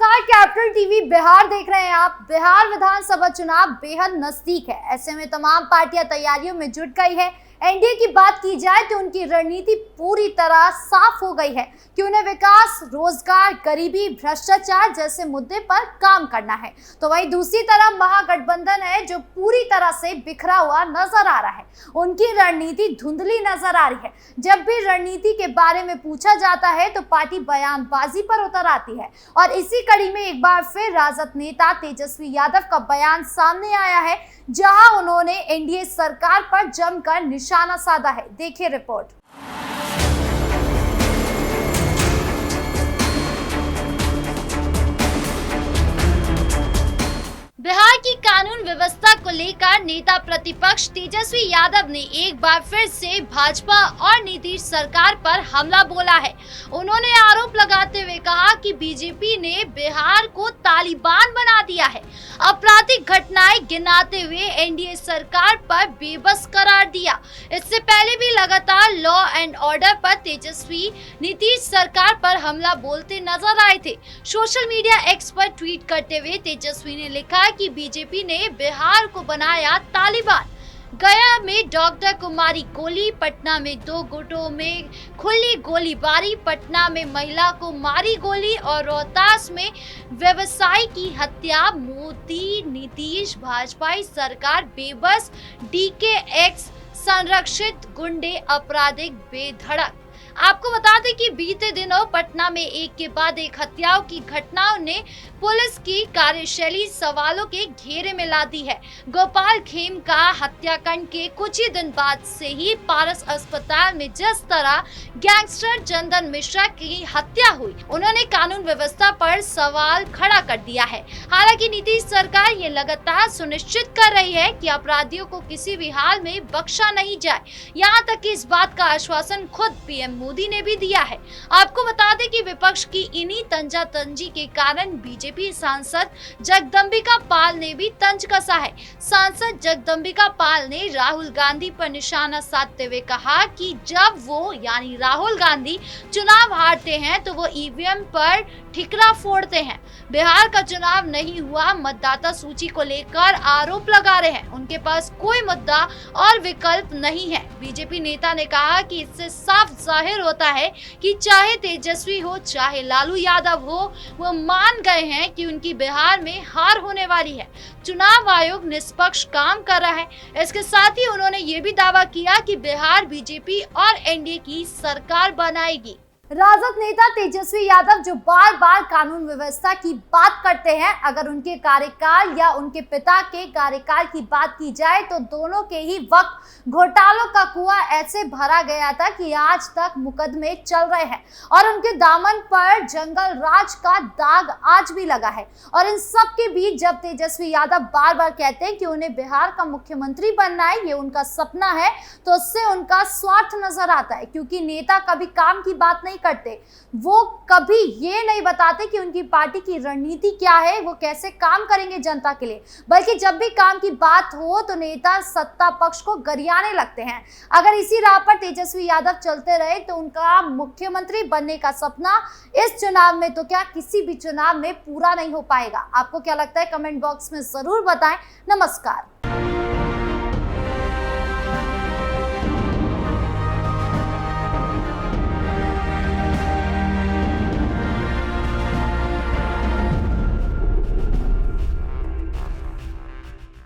नमस्कार, capital TV Bihar देख रहे हैं आप। बिहार विधानसभा चुनाव बेहद नजदीक है। ऐसे में तमाम पार्टियां तैयारियों में जुट गई है। एनडीए की बात की जाए तो उनकी रणनीति पूरी तरह साफ हो गई है कि उन्हें विकास, रोजगार, गरीबी, भ्रष्टाचार जैसे मुद्दे पर काम करना है। तो वहीं दूसरी तरफ महागठबंधन है जो पूरी तरह से बिखरा हुआ नजर आ रहा है। उनकी रणनीति धुंधली नजर आ रही है। जब भी रणनीति के बारे में पूछा जाता है तो पार्टी बयानबाजी पर उतर आती है और इसी कड़ी में एक बार फिर राजद नेता तेजस्वी यादव का बयान सामने आया है, जहां उन्होंने एनडीए सरकार पर जमकर निशाना साधा है। देखिए रिपोर्ट। बिहार की कानून व्यवस्था को लेकर नेता प्रतिपक्ष तेजस्वी यादव ने एक बार फिर से भाजपा और नीतीश सरकार पर हमला बोला है। उन्होंने आरोप लगाते हुए कहा कि बीजेपी ने बिहार को तालिबान बना दिया है। आपराधिक घटनाएं गिनाते हुए एनडीए सरकार पर बेबस करार दिया। इससे पहले भी लगातार लॉ एंड ऑर्डर पर तेजस्वी नीतीश सरकार पर हमला बोलते नजर आए थे। सोशल मीडिया एक्स पर ट्वीट करते हुए तेजस्वी ने लिखा कि बीजेपी ने बिहार को बनाया तालिबान। गया में डॉक्टर को मारी गोली, पटना में 2 गुटों में खुली गोलीबारी, पटना में महिला को मारी गोली और रोहतास में व्यवसायी की हत्या। मोदी नीतीश भाजपाई सरकार बेबस, डीके एक्स संरक्षित गुंडे आपराधिक बेधड़क। आपको बता दें कि बीते दिनों पटना में एक के बाद एक हत्याओं की घटनाओं ने पुलिस की कार्यशैली सवालों के घेरे में ला दी है। गोपाल खेम का हत्याकांड के कुछ ही दिन बाद से ही पारस अस्पताल में जिस तरह गैंगस्टर चंदन मिश्रा की हत्या हुई, उन्होंने कानून व्यवस्था पर सवाल खड़ा कर दिया है। हालांकि नीतीश सरकार ये लगातार सुनिश्चित कर रही है कि अपराधियों को किसी भी हाल में बख्शा नहीं जाए। यहाँ तक कि इस बात का आश्वासन खुद पीएम मोदी ने भी दिया है। आपको बता दें कि विपक्ष की इन्हीं तंजातंजी के कारण बीजेपी सांसद जगदंबिका पाल ने भी तंज कसा है। सांसद जगदंबिका पाल ने राहुल गांधी पर निशाना साधते हुए कहा कि जब वो यानी राहुल गांधी चुनाव हारते हैं तो वो ईवीएम पर ठिकरा फोड़ते हैं। बिहार का चुनाव नहीं हुआ, मतदाता सूची को लेकर आरोप लगा रहे हैं। उनके पास कोई मुद्दा और विकल्प नहीं है। बीजेपी नेता ने कहा कि इससे साफ जाहिर होता है कि चाहे तेजस्वी हो चाहे लालू यादव हो, वो मान गए हैं कि उनकी बिहार में हार होने वाली है। चुनाव आयोग निष्पक्ष काम कर रहा है। इसके साथ ही उन्होंने ये भी दावा किया कि बिहार बीजेपी और एनडीए की सरकार बनाएगी। राजद नेता तेजस्वी यादव जो बार बार कानून व्यवस्था की बात करते हैं, अगर उनके कार्यकाल या उनके पिता के कार्यकाल की बात की जाए तो दोनों के ही वक्त घोटालों का कुआं ऐसे भरा गया था कि आज तक मुकदमे चल रहे हैं और उनके दामन पर जंगल राज का दाग आज भी लगा है। और इन सब के बीच जब तेजस्वी यादव बार बार कहते हैं कि उन्हें बिहार का मुख्यमंत्री बनना है, ये उनका सपना है, तो उससे उनका स्वार्थ नजर आता है। क्योंकि नेता कभी काम की बात नहीं करते, वो कभी ये नहीं बताते कि उनकी पार्टी की रणनीति क्या है, वो कैसे काम करेंगे जनता के लिए, बल्कि जब भी काम की बात हो तो नेता सत्ता पक्ष को गरियाने लगते हैं। अगर इसी राह पर तेजस्वी यादव चलते रहे तो उनका मुख्यमंत्री बनने का सपना इस चुनाव में तो क्या किसी भी चुनाव में पूरा नहीं हो पाएगा। आपको क्या लगता है, कमेंट बॉक्स में जरूर बताएं। नमस्कार।